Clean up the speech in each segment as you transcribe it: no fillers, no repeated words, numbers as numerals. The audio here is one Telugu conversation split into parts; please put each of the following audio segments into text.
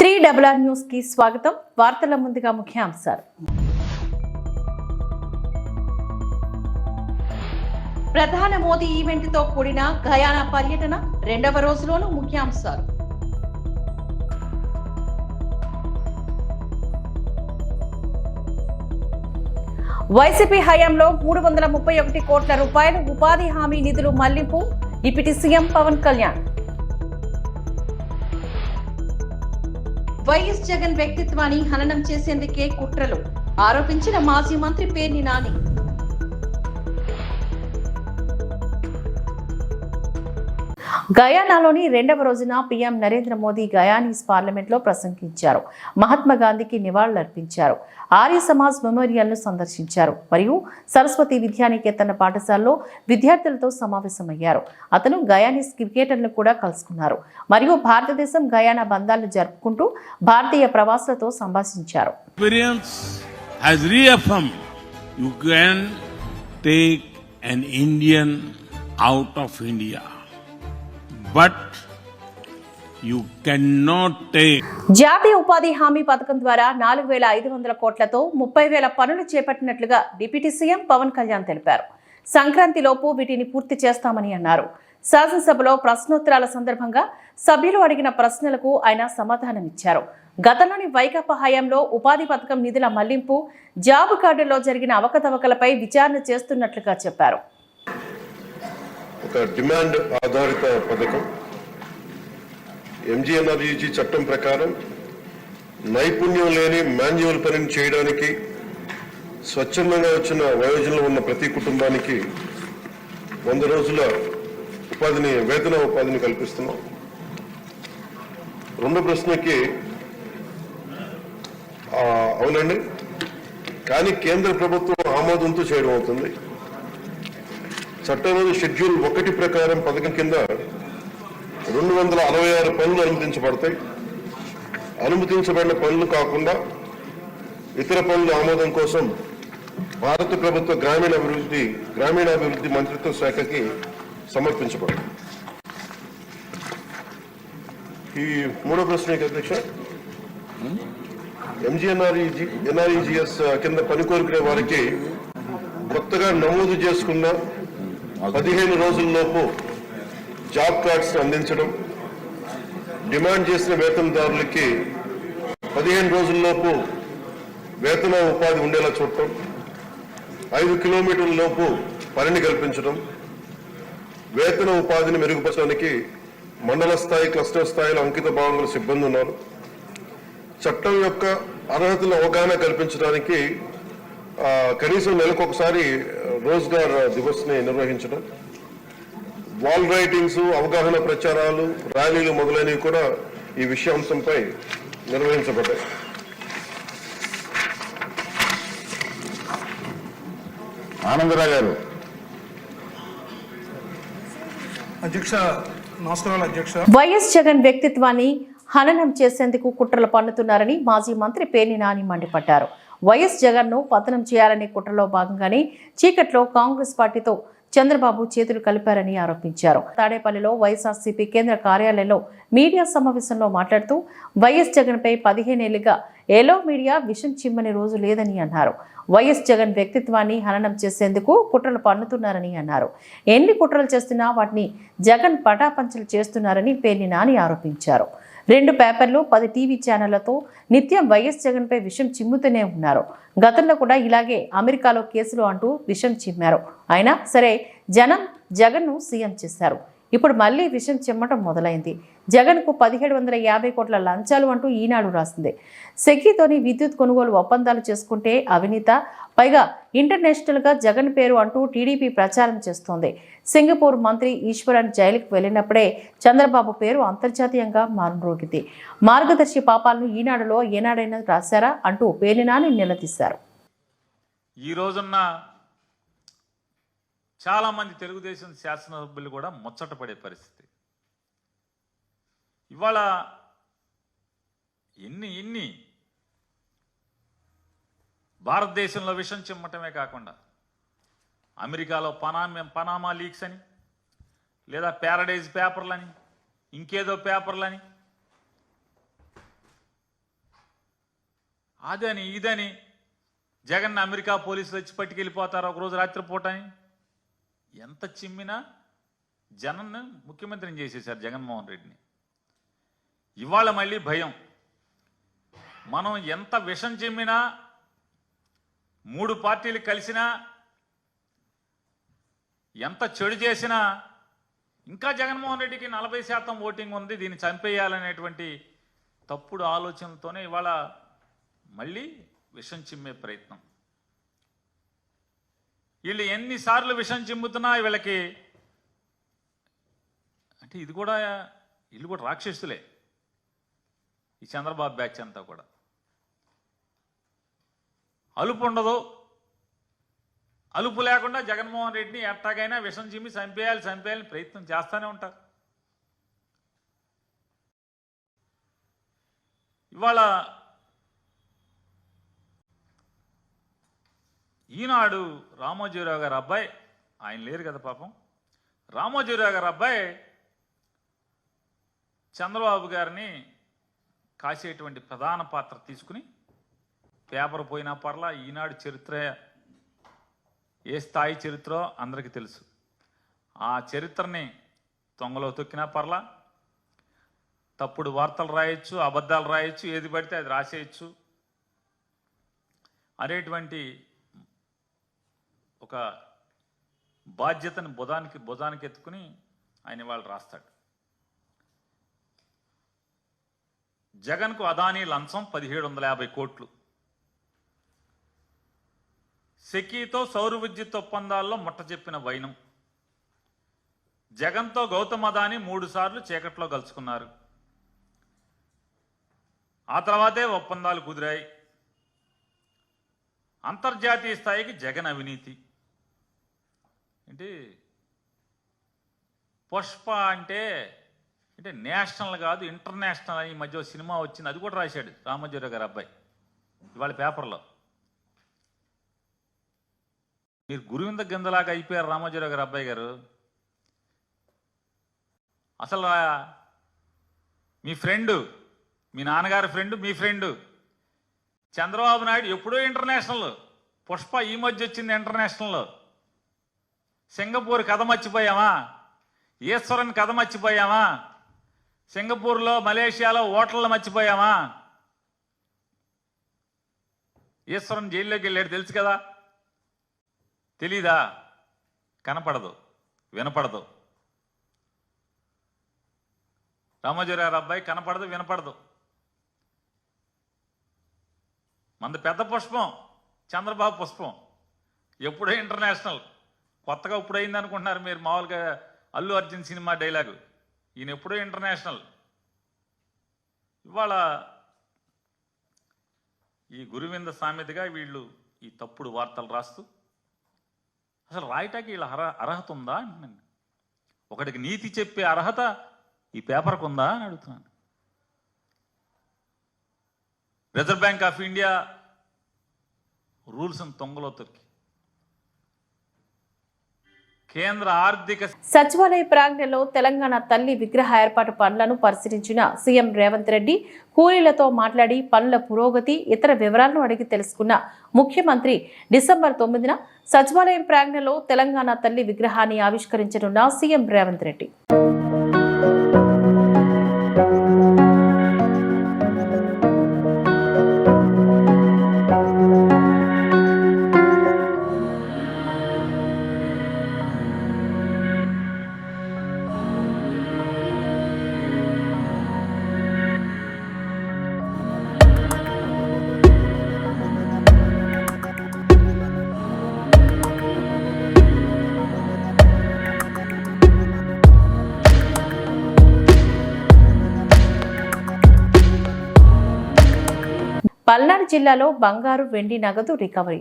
3RR న్యూస్ కి స్వాగతం. వార్తల ముందుగా ముఖ్యాంశాలు. ప్రధాని మోదీ ఈవెంట్ తో కూడిన గయానా పర్యటన రెండవ రోజులోనూ ముఖ్యాంశాలు. వైసీపీ హయాంలో 331 కోట్ల రూపాయలు ఉపాధి హామీ నిధులు మళ్లింపు. Deputy CM Pawan Kalyan. వైఎస్ జగన్ వ్యక్తిత్వాన్ని హననం చేసేందుకే కుట్రలు ఆరోపించిన మాజీ మంత్రి పేర్ని నాని. గయానాలోని రెండవ రోజున పీఎం నరేంద్ర మోదీ గయానీస్ పార్లమెంట్లో ప్రసంగించారు. మహాత్మా గాంధీకి నివాళులర్పించారు. ఆర్య సమాజ్ మెమోరియల్ ను సందర్శించారు మరియు సరస్వతి విద్యానికేతన పాఠశాలలో విద్యార్థులతో సమావేశమయ్యారు. అతను గయానీస్ క్రికెటర్లను కూడా కలుసుకున్నారు మరియు భారతదేశం గయానా బంధాలను జరుపుకుంటూ భారతీయ ప్రవాసులతో సంభాషించారు. But you cannot take. జాతీయ ఉపాధి హామీ పథకం ద్వారా 4,500 కోట్లతో 30,000 పనులు చేపట్టినట్లుగా డిప్యూటీ సీఎం పవన్ కళ్యాణ్ తెలిపారు. సంక్రాంతిలోపు వీటిని పూర్తి చేస్తామని అన్నారు. శాసనసభలో ప్రశ్నోత్తరాల సందర్భంగా సభ్యులు అడిగిన ప్రశ్నలకు ఆయన సమాధానమిచ్చారు. గతంలోని వైకాపా హయాంలో ఉపాధి పథకం నిధుల మళ్లింపు, జాబ్ కార్డుల్లో జరిగిన అవకతవకలపై విచారణ చేస్తున్నట్లుగా చెప్పారు. ఒక డిమాండ్ ఆధారిత పథకం ఎంజీఎన్ఆర్ఈజీ చట్టం ప్రకారం నైపుణ్యం లేని మాన్యువల్ పనిని చేయడానికి స్వచ్ఛందంగా వచ్చిన వయోజనులు ఉన్న ప్రతి కుటుంబానికి 100 రోజుల వేతన ఉపాధిని కల్పిస్తున్నాం. రెండో ప్రశ్నకి అవునండి, కానీ కేంద్ర ప్రభుత్వం ఆమోదంతో చేయడం అవుతుంది. చట్టంలోని షెడ్యూల్ 1 ప్రకారం పథకం కింద 266 పనులు అనుమతించబడతాయి. అనుమతించబడిన పనులు కాకుండా ఇతర పనుల ఆమోదం కోసం భారత ప్రభుత్వ గ్రామీణాభివృద్ధి మంత్రిత్వ శాఖకి సమర్పించబడతాయి. ఈ మూడో ప్రశ్నకి అధ్యక్ష, ఎన్ఆర్ఈజీఎస్ కింద పని కోరుకునే వారికి కొత్తగా నమోదు చేసుకున్న 15 రోజుల్లోపు జాబ్ కార్డ్స్ అందించడం, డిమాండ్ చేసిన వేతనదారులకి 15 రోజుల్లోపు వేతన ఉపాధి ఉండేలా చూడటం, 5 కిలోమీటర్ల లోపు పనిని కల్పించడం, వేతన ఉపాధిని మెరుగుపరచడానికి మండల స్థాయి, క్లస్టర్ స్థాయిలో అంకిత భావంలో సిబ్బంది ఉన్నారు. చట్టం యొక్క అర్హతల అవగాహన కల్పించడానికి కనీసం నెలకొకసారి రోజ్గార్ దివస్ని నిర్వహించడం, వాల్ రైటింగ్స్, అవగాహన ప్రచారాలు, ర్యాలీలు మొదలైనవి కూడా ఈ విషయాంశంపై నిర్వహించబడ్డాయి. ఆనందరావు గారు. అధ్యక్ష, నమస్కారాలు అధ్యక్ష. వైఎస్ జగన్ వ్యక్తిత్వాన్ని హననం చేసేందుకు కుట్రలు పన్నుతున్నారని మాజీ మంత్రి పేర్ని నాని మండిపడ్డారు. వైఎస్ జగన్ ను పతనం చేయాలనే కుట్రలో భాగంగానే చీకట్లో కాంగ్రెస్ పార్టీతో చంద్రబాబు చేతులు కలిపారని ఆరోపించారు. తాడేపల్లిలో వైఎస్ఆర్సీపీ కేంద్ర కార్యాలయంలో మీడియా సమావేశంలో మాట్లాడుతూ వైఎస్ జగన్ పై 15 ఏళ్లుగా ఎలో మీడియా విషం చిమ్మని రోజు లేదని అన్నారు. వైఎస్ జగన్ వ్యక్తిత్వాన్ని హననం చేసేందుకు కుట్రలు పన్నుతున్నారని అన్నారు. ఎన్ని కుట్రలు చేస్తున్నా వాటిని జగన్ పటాపంచలు చేస్తున్నారని పేర్ని నాని ఆరోపించారు. 2 పేపర్లు, 10 టీవీ ఛానళ్లతో నిత్యం వైఎస్ జగన్ పై విషం చిమ్ముతూనే ఉన్నారు. గతంలో కూడా ఇలాగే అమెరికాలో కేసులు అంటూ విషం చిమ్మారు. అయినా సరే జనం జగన్ ను సీఎం చేశారు. ఇప్పుడు మళ్లీ విషం చిమ్మటం మొదలైంది. జగన్ కు 1750 కోట్ల లంచాలు అంటూ ఈనాడు రాసింది. సెకీతోని విద్యుత్ కొనుగోలు ఒప్పందాలు చేసుకుంటే అవినీత, పైగా ఇంటర్నేషనల్ గా జగన్ పేరు అంటూ టీడీపీ ప్రచారం చేస్తోంది. సింగపూర్ మంత్రి ఈశ్వరన్ జైలుకు వెళ్లినప్పుడే చంద్రబాబు పేరు అంతర్జాతీయంగా మారుమ్రోగింది. మార్గదర్శి పాపాలను ఈనాడులో ఏనాడైనా రాశారా అంటూ పేర్ని నాని నిలదీశారు. ఈ రోజున్న చాలా మంది తెలుగుదేశం శాసనసభ్యులు కూడా ముచ్చటపడే పరిస్థితి. ఇవాళ ఎన్ని భారతదేశంలో విషం చిమ్మటమే కాకుండా అమెరికాలో పనామా లీక్స్ అని, లేదా ప్యారడైజ్ పేపర్లని, ఇంకేదో పేపర్లని అదని ఇదని జగన్ అమెరికా పోలీసులు వచ్చి పట్టుకెళ్ళిపోతారు ఒకరోజు రాత్రిపూట అని ఎంత చిమ్మినా జగన్ను ముఖ్యమంత్రిని చేసేశారు జగన్మోహన్ రెడ్డిని. ఇవాళ మళ్ళీ భయం. మనం ఎంత విషం చిమ్మినా 3 పార్టీలు కలిసినా ఎంత చెడు చేసినా ఇంకా జగన్మోహన్ రెడ్డికి 40% ఓటింగ్ ఉంది, దీన్ని చంపేయాలనేటువంటి తప్పుడు ఆలోచనలతోనే ఇవాళ మళ్ళీ విషం చిమ్మే ప్రయత్నం. వీళ్ళు ఎన్నిసార్లు విషం చిమ్ముతున్నా వీళ్ళకి అంటే వీళ్ళు కూడా రాక్షసులే. ఈ చంద్రబాబు బ్యాచ్ అంతా కూడా అలుపు ఉండదు. అలుపు లేకుండా జగన్మోహన్ రెడ్డిని ఎట్టాగైనా విషం చిమ్మి చంపేయాలని ప్రయత్నం చేస్తూనే ఉంటారు. ఇవాళ ఈనాడు రామోజీరావు గారి అబ్బాయి, ఆయన లేరు కదా పాపం, రామోజీరావు గారి అబ్బాయి చంద్రబాబు గారిని కాసేటువంటి ప్రధాన పాత్ర తీసుకుని పేపర్ పోయినా పర్లా, ఈనాడు చరిత్ర ఏ స్థాయి చరిత్రో అందరికీ తెలుసు. ఆ చరిత్రని తొంగలో తొక్కినా పర్లా, తప్పుడు వార్తలు రాయొచ్చు, అబద్ధాలు రాయొచ్చు, ఏది పడితే అది రాసేయచ్చు అనేటువంటి ఒక బాధ్యతను భుజానికి ఎత్తుకుని ఆయన వాళ్ళు రాస్తాడు. జగన్కు అదానీ లంచం 1750 కోట్లు. సెకీతో సౌర విద్యుత్ ఒప్పందాల్లో ముట్ట చెప్పిన వైనం. జగన్తో గౌతమ్ అదానీ 3 సార్లు చీకట్లో కలుసుకున్నారు. ఆ తర్వాతే ఒప్పందాలు కుదిరాయి. అంతర్జాతీయ స్థాయికి జగన్ అవినీతి ఏంటి? పుష్ప అంటే నేషనల్ కాదు ఇంటర్నేషనల్ అని ఈ మధ్య సినిమా వచ్చింది, అది కూడా రాశాడు రామోజీరావు గారి అబ్బాయి ఇవాళ పేపర్లో. మీరు గురువింద గిందలాగా అయిపోయారు రామోజీరావు గారి అబ్బాయి గారు. అసలు మీ ఫ్రెండు, మీ నాన్నగారి ఫ్రెండు, మీ ఫ్రెండు చంద్రబాబు నాయుడు ఎప్పుడో ఇంటర్నేషనల్, పుష్ప ఈ మధ్య వచ్చింది ఇంటర్నేషనల్లో. సింగపూర్ కథ మర్చిపోయామా? ఈశ్వరన్ కథ మర్చిపోయామా? సింగపూర్లో మలేషియాలో హోటళ్ళు మర్చిపోయామా? ఈశ్వరన్ జైల్లోకి వెళ్ళాడు తెలుసు కదా, తెలీదా? కనపడదు, వినపడదు. రామోజీరావు అబ్బాయి కనపడదు, వినపడదు. మంది పెద్ద పుష్పం, చంద్రబాబు పుష్పం ఎప్పుడో ఇంటర్నేషనల్. కొత్తగా ఇప్పుడు అయింది అనుకుంటున్నారు మీరు, మామూలుగా అల్లు అర్జున్ సినిమా డైలాగు. ఈయన ఎప్పుడో ఇంటర్నేషనల్. ఇవాళ ఈ గురువింద సామెతగా వీళ్ళు ఈ తప్పుడు వార్తలు రాస్తూ అసలు రాయటానికి వీళ్ళ అర్హత ఉందా అంటున్నాను. ఒకటికి నీతి చెప్పే అర్హత ఈ పేపర్కు ఉందా అని అడుగుతున్నాను. రిజర్వ్ బ్యాంక్ ఆఫ్ ఇండియా రూల్స్ని తొంగలో తొక్కి కేంద్ర ఆర్థిక సచివాలయ ప్రాంగణంలో తెలంగాణ తల్లి విగ్రహ ఏర్పాటు పనులను పరిశీలించిన సీఎం రేవంత్ రెడ్డి కూలీలతో మాట్లాడి పనుల పురోగతి, ఇతర వివరాలను అడిగి తెలుసుకున్న ముఖ్యమంత్రి డిసెంబర్ 9న సచివాలయం ప్రాంగణంలో తెలంగాణ తల్లి విగ్రహాన్ని ఆవిష్కరించనున్న సీఎం రేవంత్ రెడ్డి. పల్నాడు జిల్లాలో బంగారు, వెండి నగదు recovery.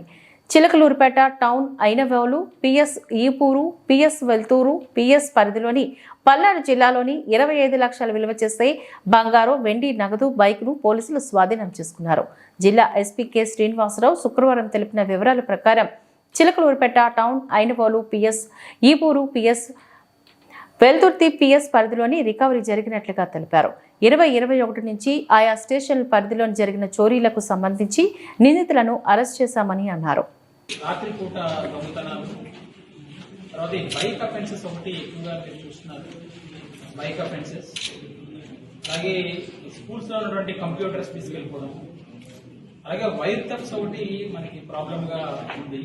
Chilakaluripet town, Ainavelu, PS Ipuru, PS Velthuru, PS పరిధిలోని పల్నాడు జిల్లాలోని 25 లక్షల విలువ చేసే బంగారు, వెండి నగదు బైక్ను పోలీసులు స్వాధీనం చేసుకున్నారు. జిల్లా ఎస్పీ కె శ్రీనివాసరావు శుక్రవారం తెలిపిన వివరాల ప్రకారం Chilakaluripet town, Ainavelu, PS Ipuru, PS Vellaturthi PS పరిధిలోని రికవరీ జరిగినట్లుగా తెలిపారు. 2021 నుంచి ఆయా స్టేషన్ల పరిధిలో జరిగిన చోరీలకు సంబంధించి నిందితులను అరెస్ట్ చేశామని అన్నారు. రాత్రిపూట దొంగతనాలు, తర్వాత ఈ బైక్ అఫెన్సెస్ ఒకటి ఎక్కువగా మీరు చూస్తున్నారు. బైక్ అఫెన్సెస్, అలాగే స్కూల్స్లో ఉన్నటువంటి కంప్యూటర్స్ తీసుకెళ్ళిపోవడం, అలాగే వైర్ థెఫ్ట్స్ ఒకటి మనకి ప్రాబ్లంగా ఉంది,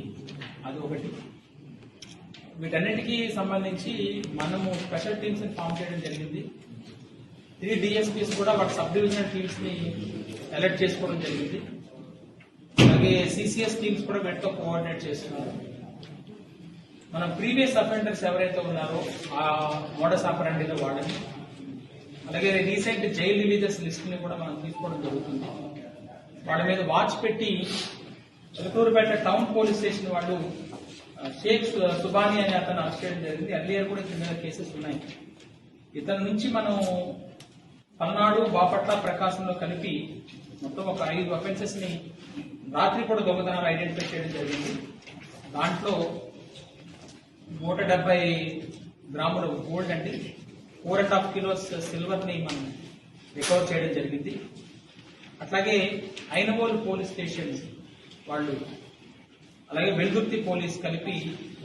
అది ఒకటి. వీటన్నిటికీ సంబంధించి మనము స్పెషల్ టీమ్స్ ని ఫామ్ చేయడం జరిగింది. 3 DSPs కూడా వాటి సబ్ డివిజనల్ టీమ్స్ ని ఎలర్ట్ చేసుకోవడం జరిగింది. అలాగే CCS టీమ్స్ కూడా వీటితో కోఆర్డినేట్ చేస్తున్నారు. మనం ప్రీవియస్ అఫెండర్స్ ఎవరైతే ఉన్నారో ఆ మోడస్ ఆపరండిలో వాడని, అలాగే రీసెంట్ జైల్ రిలీజెస్ లిస్ట్ ని కూడా మనం తీసుకోవడం జరుగుతుంది. వాళ్ళ మీద వాచ్ పెట్టి చిలకూరుపేట టౌన్ పోలీస్ స్టేషన్ వాళ్ళు షేక్ సుబానీ అనే అతను అరెస్ట్ చేయడం జరిగింది. అర్లియర్ కూడా ఇతని మీద కేసెస్ ఉన్నాయి. ఇతని నుంచి మనం పల్నాడు, బాపట్ల, ప్రకాశంలో కలిపి మొత్తం ఒక 5 అఫెన్సెస్ ని రాత్రి కూడా దొంగతనాలు ఐడెంటిఫై చేయడం జరిగింది. దాంట్లో 170 గ్రాముల గోల్డ్ అంటే 4.5 కిలోస్ సిల్వర్ ని మనం రికవర్ చేయడం జరిగింది. అట్లాగే ఐనవోలు పోలీస్ స్టేషన్స్ వాళ్ళు, అలాగే వెల్దుర్తి పోలీస్ కలిపి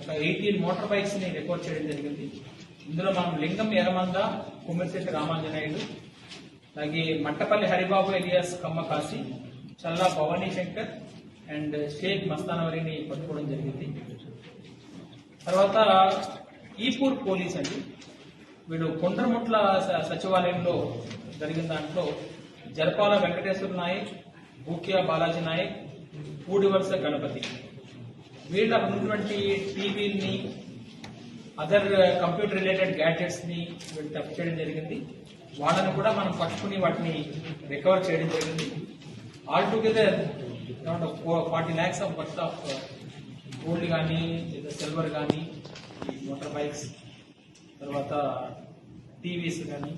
ఒక 18 మోటార్ బైక్స్ ని రికవర్ చేయడం జరిగింది. ఇందులో మనం లింగం ఎర్రమంద, కుమ్మిశెట్టి రామాంజనేయుడు, అలాగే మట్టపల్లి హరిబాబు ఎలియాస్ కమ్మకాసి, చల్లా భవానీ శంకర్ అండ్ షేక్ మస్తానవరిని పట్టుకోవడం జరిగింది. తర్వాత ఈపూర్ పోలీస్ అండి, వీళ్ళు కొండ్రముట్ల సచివాలయంలో జరిగిన దాంట్లో జరపాల వెంకటేశ్వర నాయక్, బూకియా బాలాజీ నాయక్, పూడివలస గణపతి, వీళ్ళ ఉన్నటువంటి టీవీని, అదర్ కంప్యూటర్ రిలేటెడ్ గ్యాడ్జెట్స్ ని వీళ్ళు తప్పు చేయడం జరిగింది. వాళ్ళని కూడా మనం పట్టుకుని వాటిని రికవర్ చేయడం జరిగింది. All together around 40 lakhs of worth of gold కానీ, సిల్వర్ కానీ, మోటార్ బైక్స్, తర్వాత టీవీస్ కానీ,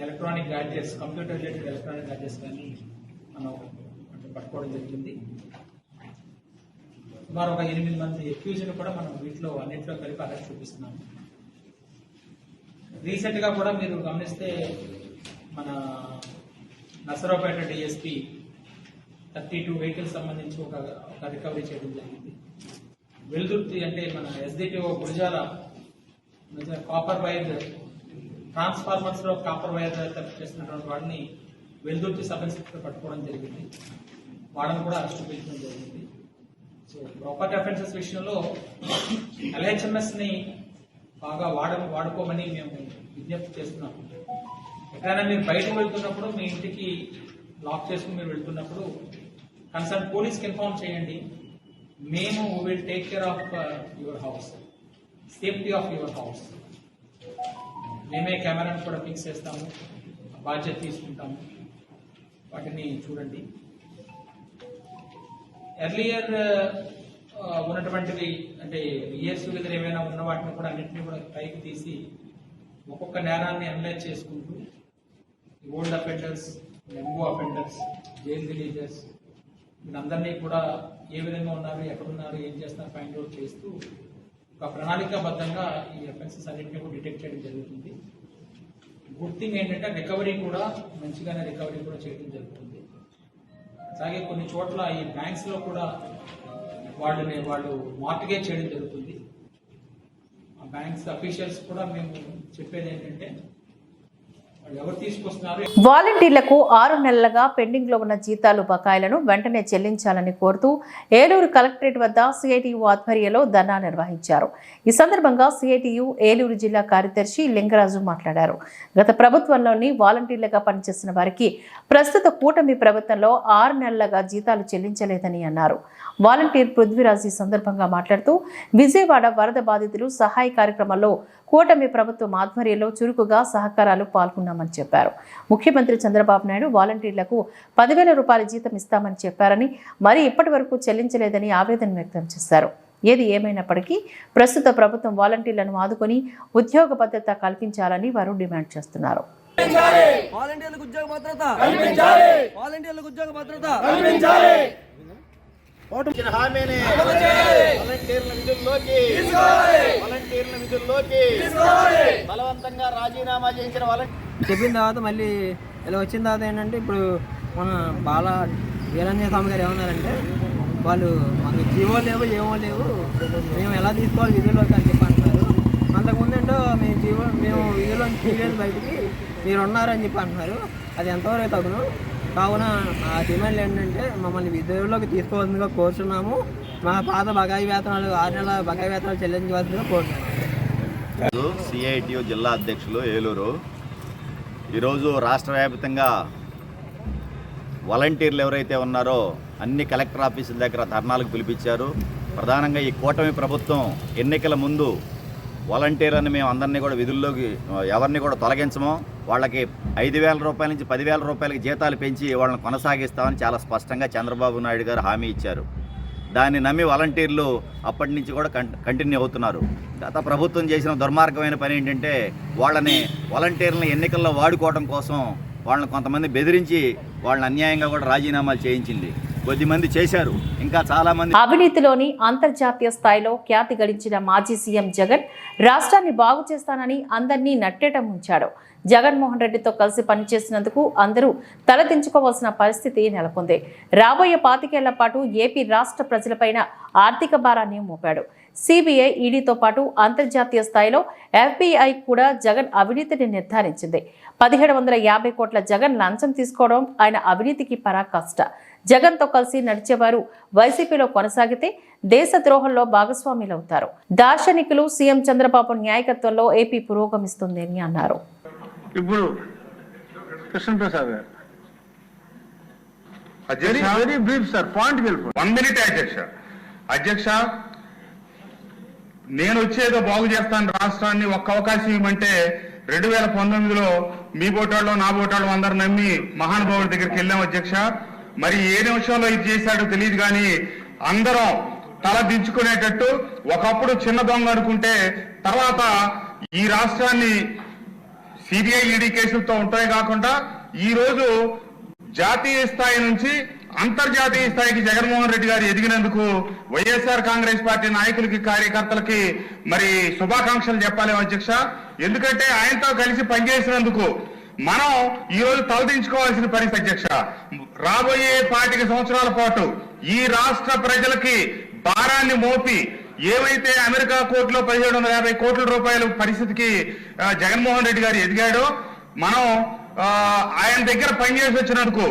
electronic gadgets, computer related electronic gadgets కానీ మనం పట్టుకోవడం జరిగింది. సుమారు ఒక 8 మంది ఎక్యూజ్డ్ కూడా మనం వీటిలో అన్నింటిలో కలిపి అరెస్ట్ చూపిస్తున్నాము. రీసెంట్ గా కూడా మీరు గమనిస్తే మన నసరావుపేట DSP 32 వెహికల్స్ సంబంధించి ఒక రికవరీ చేయడం జరిగింది. వెల్దుర్తి అంటే మన SDPO Gudijala copper wire transformers లో కాపర్ వైర్ తప్పు చేస్తున్నటువంటి వాడిని వెల్దుర్తి సబ్ ఇన్స్పెక్టర్ పట్టుకోవడం జరిగింది. వాళ్ళని కూడా అరెస్ట్ చూపించడం జరిగింది. సో ప్రాపర్టీ అఫెన్సెస్ విషయంలో LHMS ని బాగా వాడుకోమని మేము విజ్ఞప్తి చేస్తున్నాం. ఎక్కడైనా మీరు బయటకు వెళ్తున్నప్పుడు మీ ఇంటికి లాక్ చేసుకుని మీరు వెళ్తున్నప్పుడు కన్సర్న్ పోలీస్కి ఇన్ఫార్మ్ చేయండి. మేము will take care of your house, safety of your house. మేమే కెమెరాను కూడా ఫిక్స్ చేస్తాము, బాధ్యత తీసుకుంటాము. వాటిని చూడండి. ఎర్లియర్ ఉన్నటువంటివి అంటే ఇయర్స్ దగ్గర ఏమైనా ఉన్న వాటిని కూడా అన్నింటినీ కూడా పైకి తీసి ఒక్కొక్క నేరాన్ని అనలైజ్ చేసుకుంటూ old offenders, MO offenders, jail releasers వీళ్ళందరినీ కూడా ఏ విధంగా ఉన్నారు, ఎక్కడున్నారు, ఏం చేస్తున్నారు ఫైండ్ అవుట్ చేస్తూ ఒక ప్రణాళికాబద్ధంగా ఈ అఫెన్సెస్ అన్నింటినీ కూడా డిటెక్ట్ చేయడం జరుగుతుంది. గుడ్ థింగ్ ఏంటంటే రికవరీ కూడా మంచిగానే రికవరీ కూడా చేయడం జరుగుతుంది. అలాగే కొన్ని చోట్ల ఈ బ్యాంక్స్ లో కూడా వాళ్ళు మార్టిగేజ్ చేయడం జరుగుతుంది. ఆ బ్యాంక్స్ అఫీషియల్స్ కూడా మేము చెప్పేది ఏంటంటే వాళ్ళు ఎవరు తీసుకొస్తున్నారు. వాలంటీర్లకు 6 నెలలుగా పెండింగ్ లో ఉన్న జీతాలు బకాయిలను వెంటనే చెల్లించాలని కోరుతూ ఏలూరు కలెక్టరేట్ వద్ద CITU ఆధ్వర్యంలో ధర్నా నిర్వహించారు. ఈ సందర్భంగా CITU ఏలూరు జిల్లా కార్యదర్శి లింగరాజు మాట్లాడారు. గత ప్రభుత్వంలోని వాలంటీర్లుగా పనిచేసిన వారికి ప్రస్తుత కూటమి ప్రభుత్వంలో 6 నెలలుగా జీతాలు చెల్లించలేదని అన్నారు. వాలంటీర్ పృథ్వీరాజ్ ఈ సందర్భంగా మాట్లాడుతూ విజయవాడ వరద బాధితులు సహాయ కార్యక్రమంలో కూటమి ప్రభుత్వం ఆధ్వర్యంలో చురుకుగా సహకారాలు పాల్గొన్నామని చెప్పారు. ముఖ్యమంత్రి చంద్రబాబు నాయుడు వాలంటీర్లకు 10,000 రూపాయల జీతం ఇస్తామని చెప్పారని, మరి ఇప్పటి వరకు చెల్లించలేదని ఆవేదన వ్యక్తం చేశారు. ఏది ఏమైనప్పటికీ ప్రస్తుత ప్రభుత్వం వాలంటీర్లను ఆదుకొని ఉద్యోగ భద్రత కల్పించాలని వారు డిమాండ్ చేస్తున్నారు. వాలంటీర్లకు ఉద్యోగ భద్రత కల్పించాలి. వాలంటీర్లకు ఉద్యోగ భద్రత కల్పించాలి. హామీని వాలంటీర్ల విధుల్లోకి బలవంతంగా రాజీనామా చేయించిన చెప్పిన తర్వాత మళ్ళీ ఇలా వచ్చిన తర్వాత ఏంటంటే ఇప్పుడు మన బాల వీరాంజనేయ స్వామి గారు ఏమన్నారంటే వాళ్ళు మాకు జీవో లేవు ఏమో లేవు, మేము ఎలా తీసుకోవాలి విధుల్లోకి అని చెప్పి అంటున్నారు. అంతకుముందు ఏంటో మేము విధుల్లో తీయలేదు బయటికి, మీరు ఉన్నారని చెప్పి అంటున్నారు. అది ఎంతవరకు తగును? కావున మా డిమాండ్లు ఏంటంటే మమ్మల్ని విధుల్లోకి తీసుకోవాల్సిందిగా కోరుచున్నాము. మా పాత బకాయి వేతనాలు 6 నెలల బకాయి వేతనాలు చెల్లించవలసిందిగా కోరుతున్నాము. సిఐటియు జిల్లా అధ్యక్షులు ఏలూరు. ఈరోజు రాష్ట్ర వ్యాప్తంగా వాలంటీర్లు ఎవరైతే ఉన్నారో అన్ని కలెక్టర్ ఆఫీసుల దగ్గర ధర్నాలకు పిలిపించారు. ప్రధానంగా ఈ కూటమి ప్రభుత్వం ఎన్నికల ముందు వాలంటీర్లను మేము అందరినీ కూడా విధుల్లోకి ఎవరిని కూడా తొలగించము, వాళ్ళకి 5,000 రూపాయల నుంచి 10,000 రూపాయలకి జీతాలు పెంచి వాళ్ళని కొనసాగిస్తామని చాలా స్పష్టంగా చంద్రబాబు నాయుడు గారు హామీ ఇచ్చారు. దాన్ని నమ్మి వాలంటీర్లు అప్పటి నుంచి కూడా కంటిన్యూ అవుతున్నారు. గత ప్రభుత్వం చేసిన దుర్మార్గమైన పని ఏంటంటే వాళ్ళని వాలంటీర్లను ఎన్నికల్లో వాడుకోవడం కోసం వాళ్ళని కొంతమంది బెదిరించి వాళ్ళని అన్యాయంగా కూడా రాజీనామాలు చేయించింది. కొద్దిమంది చేశారు, ఇంకా చాలామంది. అవినీతిలోని అంతర్జాతీయ స్థాయిలో ఖ్యాతి గడించిన మాజీ సీఎం జగన్ రాష్ట్రాన్ని బాగు చేస్తానని అందరినీ నట్టేట ముంచాడు. జగన్మోహన్ రెడ్డితో కలిసి పనిచేసినందుకు అందరూ తలదించుకోవాల్సిన పరిస్థితి నెలకొంది. రాబోయే 25 ఏళ్ల పాటు ఏపీ రాష్ట్ర ప్రజలపైన ఆర్థిక భారాన్ని మోపాడు. సిబిఐ, ఈడీతో పాటు అంతర్జాతీయ స్థాయిలో FBI కూడా జగన్ అవినీతిని నిర్ధారించింది. 1750 కోట్ల జగన్ లంచం తీసుకోవడం ఆయన అవినీతికి పరాకాష్ట. జగన్తో కలిసి నడిచేవారు వైసీపీలో కొనసాగితే దేశద్రోహంలో భాగస్వాములవుతారు. దార్శనికులు సీఎం చంద్రబాబు నాయకత్వంలో ఏపీ పురోగమిస్తుంది అని అన్నారు. ఇప్పుడు కృష్ణప్రసాద్ గారు వెరీ బ్రీఫ్ సార్, పాయింట్ వెళ్ళిపో. 1 minute అధ్యక్ష, నేను వచ్చేదో బాగు చేస్తాను రాష్ట్రాన్ని, ఒక్క అవకాశం ఇవ్వమంటే 2019లో మీ బోటాళ్ళు నా బోటాళ్ళు అందరు నమ్మి మహానుభావుడి దగ్గరికి వెళ్ళాం అధ్యక్ష. మరి ఏ నిమిషంలో ఇది చేశాడో తెలియదు కానీ అందరం తల దించుకునేటట్టు ఒకప్పుడు చిన్న దొంగ అనుకుంటే తర్వాత ఈ రాష్ట్రాన్ని సిబిఐ, ఈడీ కేసులతో ఉంటాయి కాకుండా ఈ రోజు జాతీయ స్థాయి నుంచి అంతర్జాతీయ స్థాయికి జగన్మోహన్ రెడ్డి గారు ఎదిగినందుకు వైఎస్ఆర్ కాంగ్రెస్ పార్టీ నాయకులకి, కార్యకర్తలకి మరి శుభాకాంక్షలు చెప్పాలి అధ్యక్ష. ఎందుకంటే ఆయనతో కలిసి పనిచేసినందుకు మనం ఈ రోజు తలదించుకోవాల్సిన పరిస్థితి అధ్యక్ష. రాబోయే 25 సంవత్సరాల పాటు ఈ రాష్ట్ర ప్రజలకి భారాన్ని మోపి ఏవైతే అమెరికా కోర్టులో 1750 కోట్ల రూపాయల పరిస్థితికి జగన్మోహన్ రెడ్డి గారు ఎదిగాడో, మనం ఆయన దగ్గర పనిచేసి వచ్చినందుకు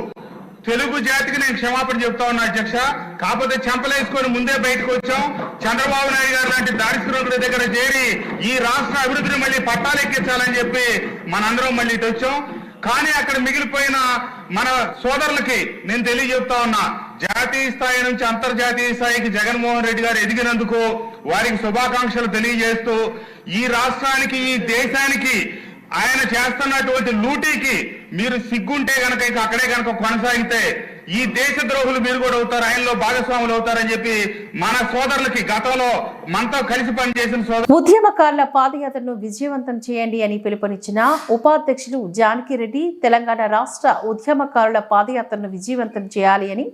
తెలుగు జాతికి నేను క్షమాపణ చెప్తా ఉన్నా అధ్యక్ష. కాకపోతే చెంపలేసుకొని ముందే బయటకు వచ్చాం. చంద్రబాబు నాయుడు గారు లాంటి దారిద్ర్యుల దగ్గర చేరి ఈ రాష్ట్ర అభివృద్ధిని మళ్ళీ పట్టాలెక్కించాలని చెప్పి మనందరం మళ్ళీ ఇటు వచ్చాం. కానీ అక్కడ మిగిలిపోయిన మన సోదరులకి నేను తెలియజెప్తా ఉన్నా, జాతీయ స్థాయి నుంచి అంతర్జాతీయ స్థాయికి జగన్మోహన్ రెడ్డి గారు ఎదిగినందుకు వారికి శుభాకాంక్షలు తెలియజేస్తూ, ఈ రాష్ట్రానికి, ఈ దేశానికి ఆయన చేస్తున్నటువంటి లూటీకి మీరు సిగ్గుంటే గనక ఇక అక్కడే గనక కొనసాగితే ఈ దేశ ద్రోహులు మీరు కూడా అవుతారు, ఆయనలో భాగస్వాములు అవుతారని చెప్పి మన సోదరులకి గతంలో మనతో కలిసి పనిచేసిన సోదరు. ఉద్యమకారుల పాదయాత్రను విజయవంతం చేయండి అని పిలుపునిచ్చిన ఉపాధ్యక్షులు జానకిరెడ్డి తెలంగాణ రాష్ట్ర ఉద్యమకారుల పాదయాత్రను విజయవంతం చేయాలి అని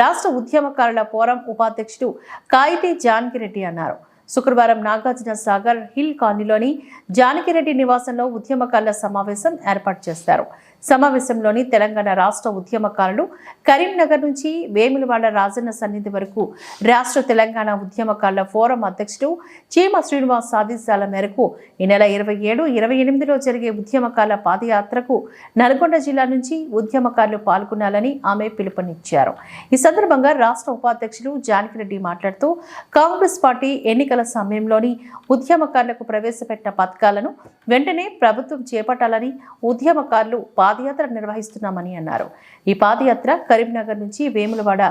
రాష్ట్ర ఉద్యమకారుల ఫోరం ఉపాధ్యక్షుడు కాయిటి జానకిరెడ్డి అన్నారు. శుక్రవారం నాగార్జున సాగర్ హిల్ కాలనీలోని జానకిరెడ్డి నివాసంలో ఉద్యమకారుల సమావేశం ఏర్పాటు చేశారు. సమావేశంలోని తెలంగాణ రాష్ట్ర ఉద్యమకారులు కరీంనగర్ నుంచి వేములవాడ రాజన్న సన్నిధి వరకు రాష్ట్ర తెలంగాణ ఉద్యమకారుల ఫోరం అధ్యక్షుడు చీమ శ్రీనివాస్ ఆదేశాల మేరకు ఈ నెల 27, 28లో జరిగే ఉద్యమకారుల పాదయాత్రకు నల్గొండ జిల్లా నుంచి ఉద్యమకారులు పాల్గొనాలని ఆమె పిలుపునిచ్చారు. ఈ సందర్భంగా రాష్ట్ర ఉపాధ్యక్షులు జానకిరెడ్డి మాట్లాడుతూ కాంగ్రెస్ పార్టీ ఎన్నికల సమయంలోని ఉద్యమకారులకు ప్రవేశపెట్టిన పథకాలను వెంటనే ప్రభుత్వం చేపట్టాలని ఉద్యమకారులు పాదయాత్ర నిర్వహిస్తున్నామని అన్నారు. ఈ పాదయాత్ర కరీంనగర్ నుంచి వేములవాడ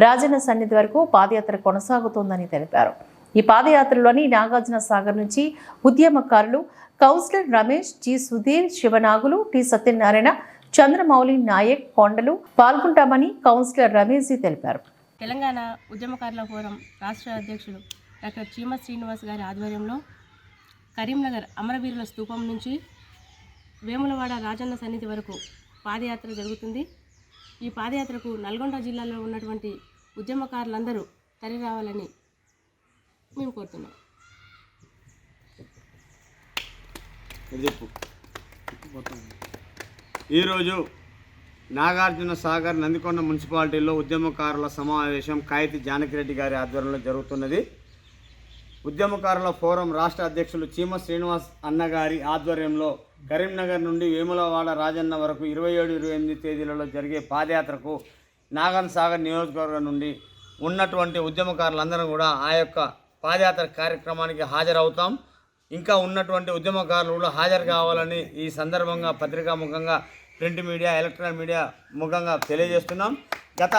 రాజన్న సన్నిధి వరకు పాదయాత్ర కొనసాగుతోందని తెలిపారు. ఈ పాదయాత్రలోని నాగార్జున సాగర్ నుంచి ఉద్యమకారులు councillor Ramesh, G Sudheer, Sivanagulu, T Satyanarayana, Chandramouli Naik, Kondalu పాల్గొంటామని కౌన్సిలర్ రమేష్ తెలిపారు. తెలంగాణ ఉద్యమకారుల ఫోరం రాష్ట్ర అధ్యక్షుడు డాక్టర్ చీమ శ్రీనివాస్ గారి ఆధ్వర్యంలో కరీంనగర్ అమరవీరుల స్తూపం నుంచి వేములవాడ రాజన్న సన్నిధి వరకు పాదయాత్ర జరుగుతుంది. ఈ పాదయాత్రకు నల్గొండ జిల్లాలో ఉన్నటువంటి ఉద్యమకారులందరూ తరలి రావాలని మేము కోరుతున్నాం. ఈరోజు నాగార్జున సాగర్ నందికొండ మున్సిపాలిటీలో ఉద్యమకారుల సమావేశం కాయితి జానకిరెడ్డి గారి ఆధ్వర్యంలో జరుగుతున్నది. ఉద్యమకారుల ఫోరం రాష్ట్ర అధ్యక్షులు చీమ శ్రీనివాస్ అన్నగారి ఆధ్వర్యంలో కరీంనగర్ నుండి వేములవాడ రాజన్న వరకు 27-28 తేదీలలో జరిగే పాదయాత్రకు నాగార్జున సాగర్ నియోజకవర్గం నుండి ఉన్నటువంటి ఉద్యమకారులందరూ కూడా ఆ యొక్క పాదయాత్ర కార్యక్రమానికి హాజరవుతాం. ఇంకా ఉన్నటువంటి ఉద్యమకారులు కూడా హాజరు కావాలని ఈ సందర్భంగా పత్రికా ముఖంగా, ప్రింట్ మీడియా, ఎలక్ట్రానిక్ మీడియా ముఖంగా తెలియజేస్తున్నాం. గత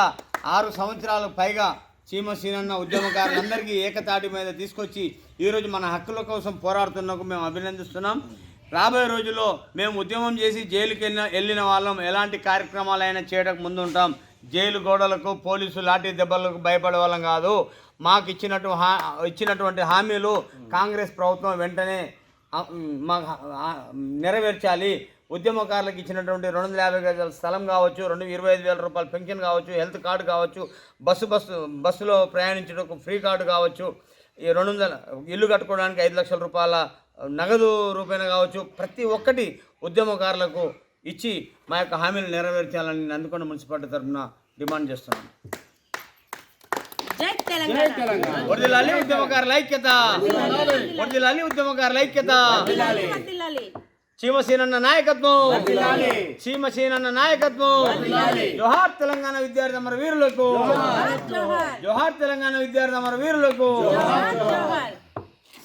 6 సంవత్సరాలు పైగా చీమ సీనన్న ఉద్యమకారులందరికీ ఏకతాటి మీద తీసుకొచ్చి ఈరోజు మన హక్కుల కోసం పోరాడుతున్నందుకు మేము అభినందిస్తున్నాం. రాబోయే రోజుల్లో మేము ఉద్యమం చేసి జైలుకి వెళ్ళిన వాళ్ళం ఎలాంటి కార్యక్రమాలైనా చేయడానికి ముందుంటాం. జైలు గోడలకు, పోలీసు లాఠీ దెబ్బలకు భయపడే వాళ్ళం కాదు. మాకు ఇచ్చినటువంటి హామీలు కాంగ్రెస్ ప్రభుత్వం వెంటనే మాకు నెరవేర్చాలి. ఉద్యమకారులకు ఇచ్చినటువంటి 250 గజాల స్థలం కావచ్చు, 25,000 రూపాయల పెన్షన్ కావచ్చు, హెల్త్ కార్డు కావచ్చు, బస్సులో ప్రయాణించడానికి ఫ్రీ కార్డు కావచ్చు, ఈ 200 ఇల్లు కట్టుకోవడానికి 5 లక్షల రూపాయల నగదు రూపాయన కావచ్చు, ప్రతి ఒక్కటి ఉద్యమకారులకు ఇచ్చి మా యొక్క హామీలు నెరవేర్చాలని నందికొండ మున్సిపాలిటీ తరఫున డిమాండ్ చేస్తున్నాం. వర్ధిల్లాలి ఉద్యమకారుల ఐక్యత, వర్ధిల్లాలి ఉద్యమకారుల ఐక్యత. చీమసీనన్న నాయకత్వం, చీమసీనన్న నాయకత్వం. జోహార్ తెలంగాణ విద్యార్థి అమర వీరులకు, జోహార్ తెలంగాణ విద్యార్థి అమర వీరులకు.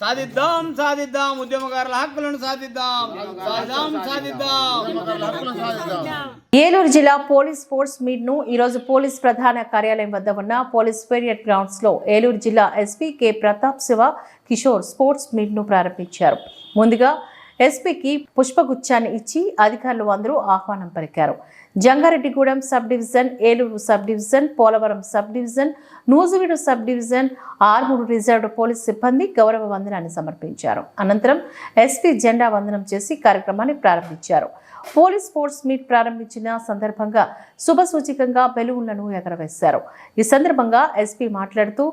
సాధిద్దాం, సాధిద్దాం, ఉద్యమకారుల హక్కులను సాధిద్దాం, సాధిద్దాం. ఏలూరు జిల్లా పోలీస్ స్పోర్ట్స్ మీట్ ను ఈరోజు పోలీస్ ప్రధాన కార్యాలయం వద్ద ఉన్న పోలీస్ పెరియడ్ గ్రౌండ్స్ లో ఏలూరు జిల్లా SP K Pratap Shiva Kishore sports meet ను ప్రారంభించారు. ముందుగా ఎస్పీకి పుష్పగుచ్చాన్ని ఇచ్చి అధికారులు అందరూ ఆహ్వానం పలికారు. Jangareddygudem sub division, Eluru sub division, Polavaram sub division, Nuzvid sub division, armed reserved police సిబ్బంది గౌరవ వందనాన్ని సమర్పించారు. అనంతరం ఎస్పీ జెండా వందనం చేసి కార్యక్రమాన్ని ప్రారంభించారు. పోలీస్ స్పోర్ట్స్ మీట్ ప్రారంభించిన సందర్భంగా శుభసూచకంగా బెలూన్లను ఎగరవేశారు. ఈ సందర్భంగా ఎస్పీ మాట్లాడుతూ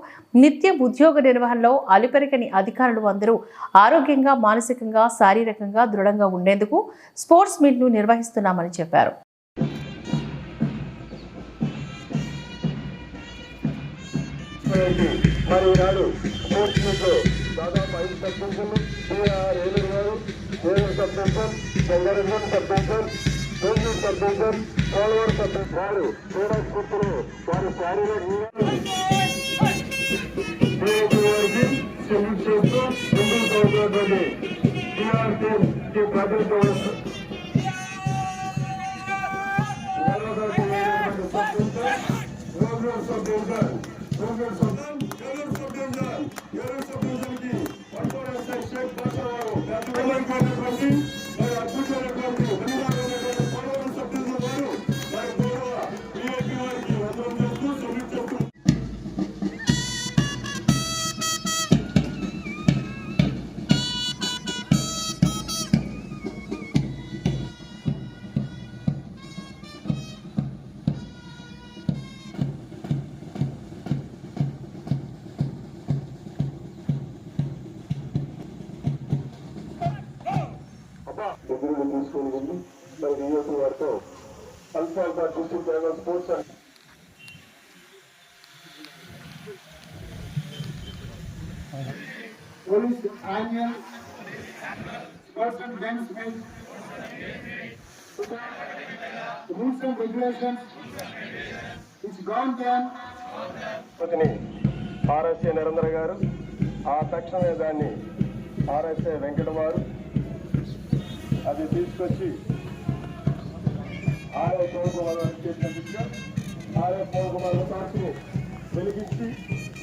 నిత్య ఉద్యోగ నిర్వహణలో అలుపెరగని అధికారులు అందరూ ఆరోగ్యంగా, మానసికంగా, శారీరకంగా దృఢంగా ఉండేందుకు స్పోర్ట్స్ మీట్ ను నిర్వహిస్తున్నామని చెప్పారు. మరి ఈనాడు స్పోర్ట్స్ మీట్లో దాదాపు 5 సబ్ డివిజన్లు, ఏలూరు గారు, Eluru sub division, Jangareddy sub division, Eluru sub division, Polavaram sub division వారు క్రీడా స్ఫూర్తిలో వారి శారీరకంగా చేస్తూ ముందుకు సాగుతున్నటువంటి టీఆర్టీ ప్రజలతో డిగ్రీలు తీసుకుని వెళ్ళి మరి డిఎస్సీ వారితో alpha district level sports and police annual sports and games meet rules and regulations it's gone can RSA Narendra గారు, ఆ తక్షణమే దాన్ని ఆర్ఎస్ఏ వెంకట వారు అది తీసుకొచ్చి ఆర్ఏ పవన్ చేసినట్టుగా ఆర్ఏ పవన్ పార్టీని వెలిగించి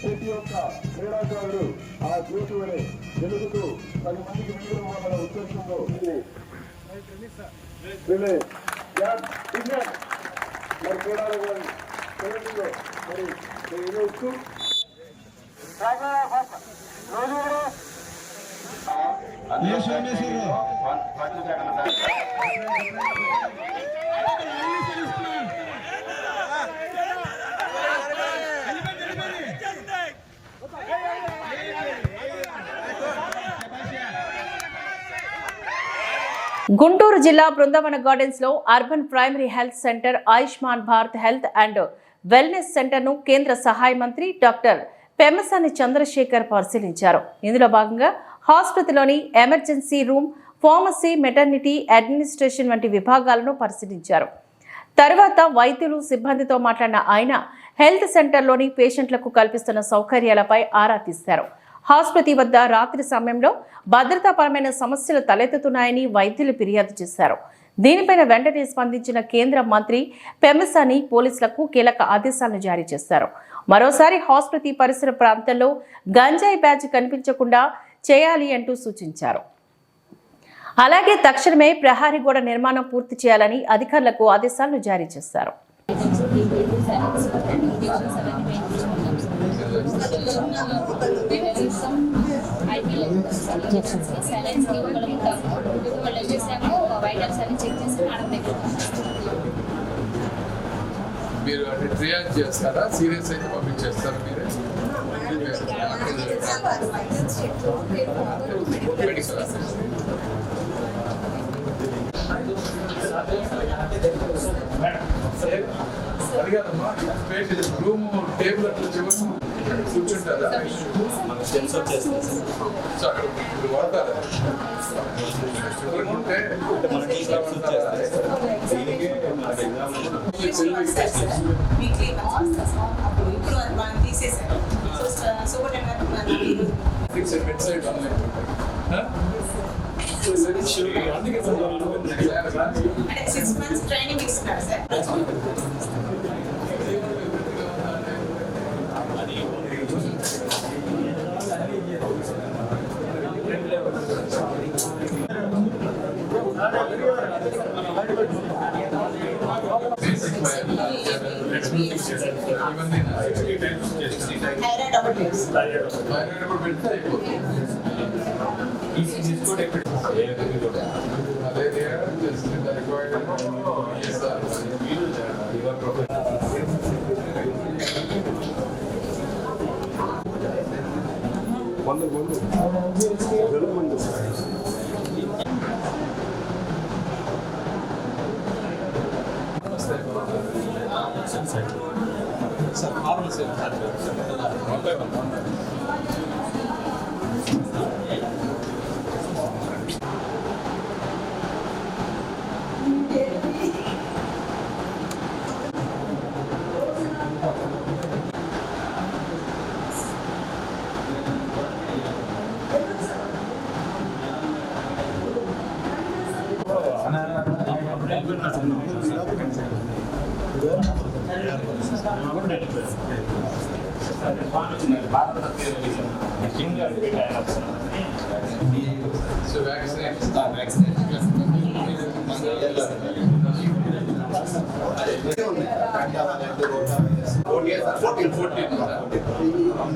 ప్రతి ఒక్క క్రీడాకారుడు ఆ జ్యోతిని వెలుగుతూ 10 మందికి వీలుమన్న ఉద్దేశంలో మరి క్రీడలు మరి నిర్వహిస్తూ గుంటూరు జిల్లా బృందావన గార్డెన్స్ లో urban primary health centre, Ayushman Bharat health and wellness centre ను కేంద్ర సహాయ మంత్రి డాక్టర్ పెమ్మసాని చంద్రశేఖర్ పరిశీలించారు. ఇందులో భాగంగా ఆసుపత్రిలోని emergency room, pharmacy, maternity, administration వంటి విభాగాలను పరిశీలించారు. తర్వాత వైద్యులు, సిబ్బందితో మాట్లాడిన ఆయన హెల్త్ సెంటర్లోని పేషెంట్లకు కల్పిస్తున్న సౌకర్యాలపై ఆరా తీశారు. ఆసుపత్రి వద్ద రాత్రి సమయంలో భద్రతాపరమైన సమస్యలు తలెత్తుతున్నాయని వైద్యులు ఫిర్యాదు చేశారు. దీనిపైన వెంటనే స్పందించిన కేంద్ర మంత్రి పెమ్మసాని పోలీసులకు కీలక ఆదేశాలను జారీ చేశారు. మరోసారి ఆసుపత్రి పరిసర ప్రాంతాల్లో గంజాయి బ్యాచ్ కనిపించకుండా చేయాలి అంటూ సూచించారు. అలాగే తక్షణమే ప్రహారీ గోడ నిర్మాణం పూర్తి చేయాలని అధికారులకు ఆదేశాలను జారీ చేశారు. మీరు అంటే ట్రియాజ్ చేస్తారా, సీరియస్ అయితే పంపించేస్తారా మీరే? అడిగారమ్మా, రూమ్ టేబుల్ అట్లా చివరి కూర్చుంటారా? సో అక్కడ ఇప్పుడు వాడతారా? ఉంటే ట్రైనింగ్ ఇస్తున్నారు సార్.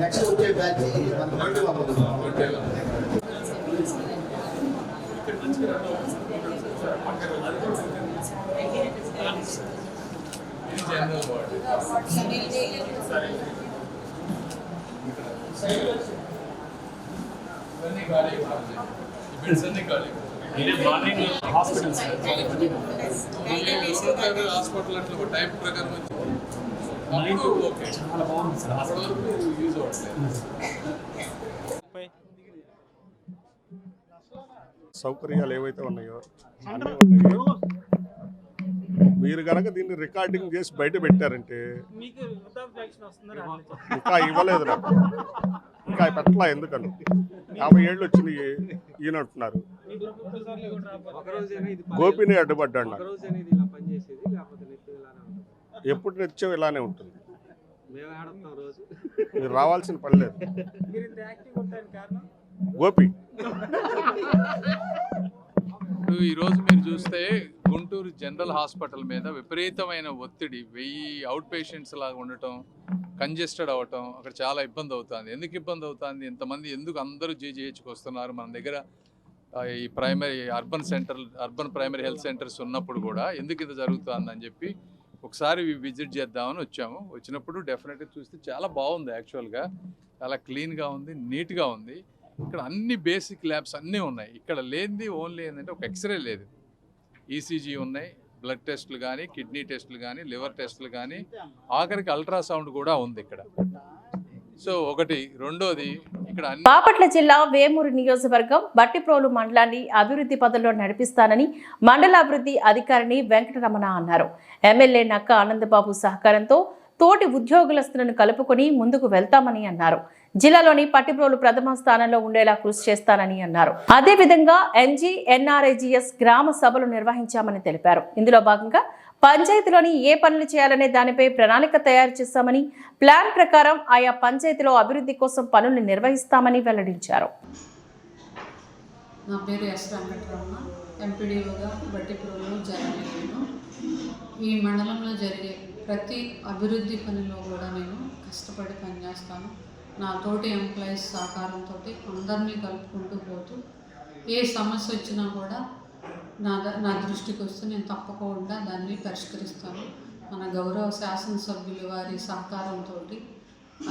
నెక్స్ట్ వచ్చే బ్యాచ్ హాస్పిటల్ అట్లా టైప్ ప్రకారం చాలా బాగుంది సార్. యూజ్ అవ్వట్లేదు. సౌకర్యాలు ఏవైతే ఉన్నాయో మీరు కనుక దీన్ని రికార్డింగ్ చేసి బయట పెట్టారంటే ఇంకా ఇవ్వలేదు నాకు, ఇంకా పెట్టలా. ఎందుకని 50 ఏళ్ళు వచ్చినాయి ఈయనంటున్నారు. గోపిని అడ్డుపడ్డాడు నాకు. ఎప్పుడు నిత్యం ఇలానే ఉంటుంది. మీరు రావాల్సిన పని లేదు. గోపి ఈరోజు మీరు చూస్తే గుంటూరు జనరల్ హాస్పిటల్ మీద విపరీతమైన ఒత్తిడి, 1000 అవుట్ పేషెంట్స్ లాగా ఉండటం, కంజెస్టెడ్ అవ్వటం, అక్కడ చాలా ఇబ్బంది అవుతుంది. ఎందుకు ఇబ్బంది అవుతుంది, ఇంతమంది ఎందుకు అందరూ జీజీహెచ్కి వస్తున్నారు? మన దగ్గర ఈ అర్బన్ ప్రైమరీ హెల్త్ సెంటర్స్ ఉన్నప్పుడు కూడా ఎందుకు ఇది జరుగుతుందని చెప్పి ఒకసారి విజిట్ చేద్దామని వచ్చాము. వచ్చినప్పుడు డెఫినెట్గా చూస్తే చాలా బాగుంది. యాక్చువల్గా చాలా క్లీన్గా ఉంది, నీట్గా ఉంది. ఇక్కడ అన్ని బేసిక్ ల్యాబ్స్ అన్నీ ఉన్నాయి. ఇక్కడ లేనిది ఓన్లీ ఏంటంటే ఒక ఎక్స్రే లేదు. ఈసీజీ ఉన్నాయి, బ్లడ్ టెస్టులు కానీ, కిడ్నీ టెస్టులు కానీ, లివర్ టెస్టులు కానీ, ఆఖరికి అల్ట్రాసౌండ్ కూడా ఉంది ఇక్కడ. సో ఒకటి. రెండోది, ఇక్కడ బాపట్ల జిల్లా వేమూరు నియోజకవర్గం బట్టిప్రోలు మండలాన్ని అభివృద్ధి పదంలో నడిపిస్తానని మండలాభివృద్ధి అధికారిని వెంకటరమణ అన్నారు. ఎమ్మెల్యే నక్క ఆనందబాబు సహకారంతో తోటి ఉద్యోగులస్తులను కలుపుకొని ముందుకు వెళ్తామని అన్నారు. జిల్లాలోని పట్టిప్రోలు ప్రథమ స్థానంలో ఉండేలా కృషి చేస్తానని అన్నారు. అదేవిధంగా ఎంజీ ఎన్ఆర్ఐజిఎస్ గ్రామ సభలు నిర్వహించామని తెలిపారు. ఇందులో భాగంగా పంచాయతీలోని ఏ పనులు చేయాలనే దానిపై ప్రణాళిక తయారు చేస్తామని, ప్లాన్ ప్రకారం ఆయా పంచాయతీలో అభివృద్ధి కోసం పనులు నిర్వహిస్తామని వెల్లడించారు. నా పేరు ఎస్ వెంకటరమణ, ఎంపీడీఓగా బట్టిప్రోలు జరగలేను. ఈ మండలంలో జరిగే ప్రతి అభివృద్ధి పనిలో కూడా నేను కష్టపడి పనిచేస్తాను. నా తోటి ఎంప్లాయీస్ సహకారంతో అందరినీ కలుపుకుంటూ పోతూ ఏ సమస్య వచ్చినా కూడా నా దృష్టికి వస్తే నేను తప్పకుండా దాన్ని పరిష్కరిస్తాను. మన గౌరవ శాసనసభ్యులు వారి సహకారంతో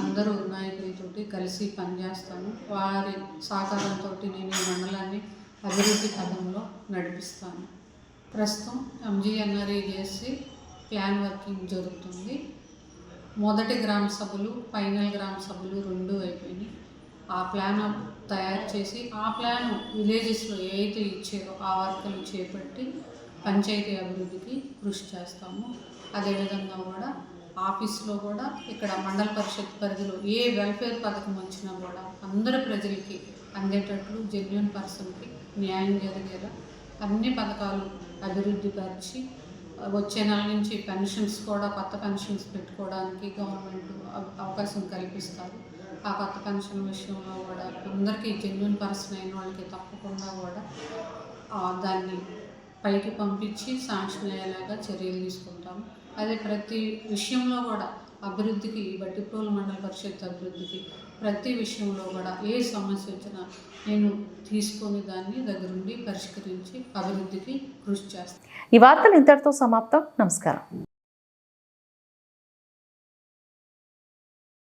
అందరూ నాయకులతోటి కలిసి పనిచేస్తాను. వారి సహకారంతో నేను ఈ మండలాన్ని అభివృద్ధి పథంలో నడిపిస్తాను. ప్రస్తుతం ఎంజీఎన్ఆర్ఈజేసి ప్లాన్ వర్కింగ్ జరుగుతుంది. మొదటి గ్రామ సభలు, ఫైనల్ గ్రామ సభలు 2 అయిపోయినాయి. ఆ ప్లాన్ తయారు చేసి ఆ ప్లాన్ విలేజెస్లో ఏదైతే ఇచ్చారో ఆ వర్కులు చేపట్టి పంచాయతీ అభివృద్ధికి కృషి చేస్తాము. అదేవిధంగా కూడా ఆఫీస్లో కూడా ఇక్కడ మండల పరిషత్ పరిధిలో ఏ వెల్ఫేర్ పథకం వచ్చినా కూడా అందరు ప్రజలకి అందేటట్లు జెన్యూన్ పర్సన్కి న్యాయం జరిగేలా అన్ని పథకాలు అభివృద్ధి పరిచి వచ్చే నెల నుంచి పెన్షన్స్ కూడా కొత్త పెన్షన్స్ పెట్టుకోవడానికి గవర్నమెంట్ అవకాశం కల్పిస్తారు. ఆ కొత్త పెన్షన్ విషయంలో కూడా అందరికీ జెన్యూన్ పర్సన్ అయిన వాళ్ళకి తప్పకుండా కూడా దాన్ని పైకి పంపించి శాంక్షన్ అయ్యేలాగా చర్యలు తీసుకుంటాము. అదే ప్రతి విషయంలో కూడా అభివృద్ధికి, బట్టిప్రోలు మండల పరిషత్ అభివృద్ధికి ప్రతి విషయంలో కూడా ఏ సమస్య వచ్చినా నేను తీసుకొని దాన్ని దగ్గరుండి పరిష్కరించి అభివృద్ధికి కృషి చేస్తాను. ఈ వార్తలు ఇంతటితో సమాప్తం. నమస్కారం.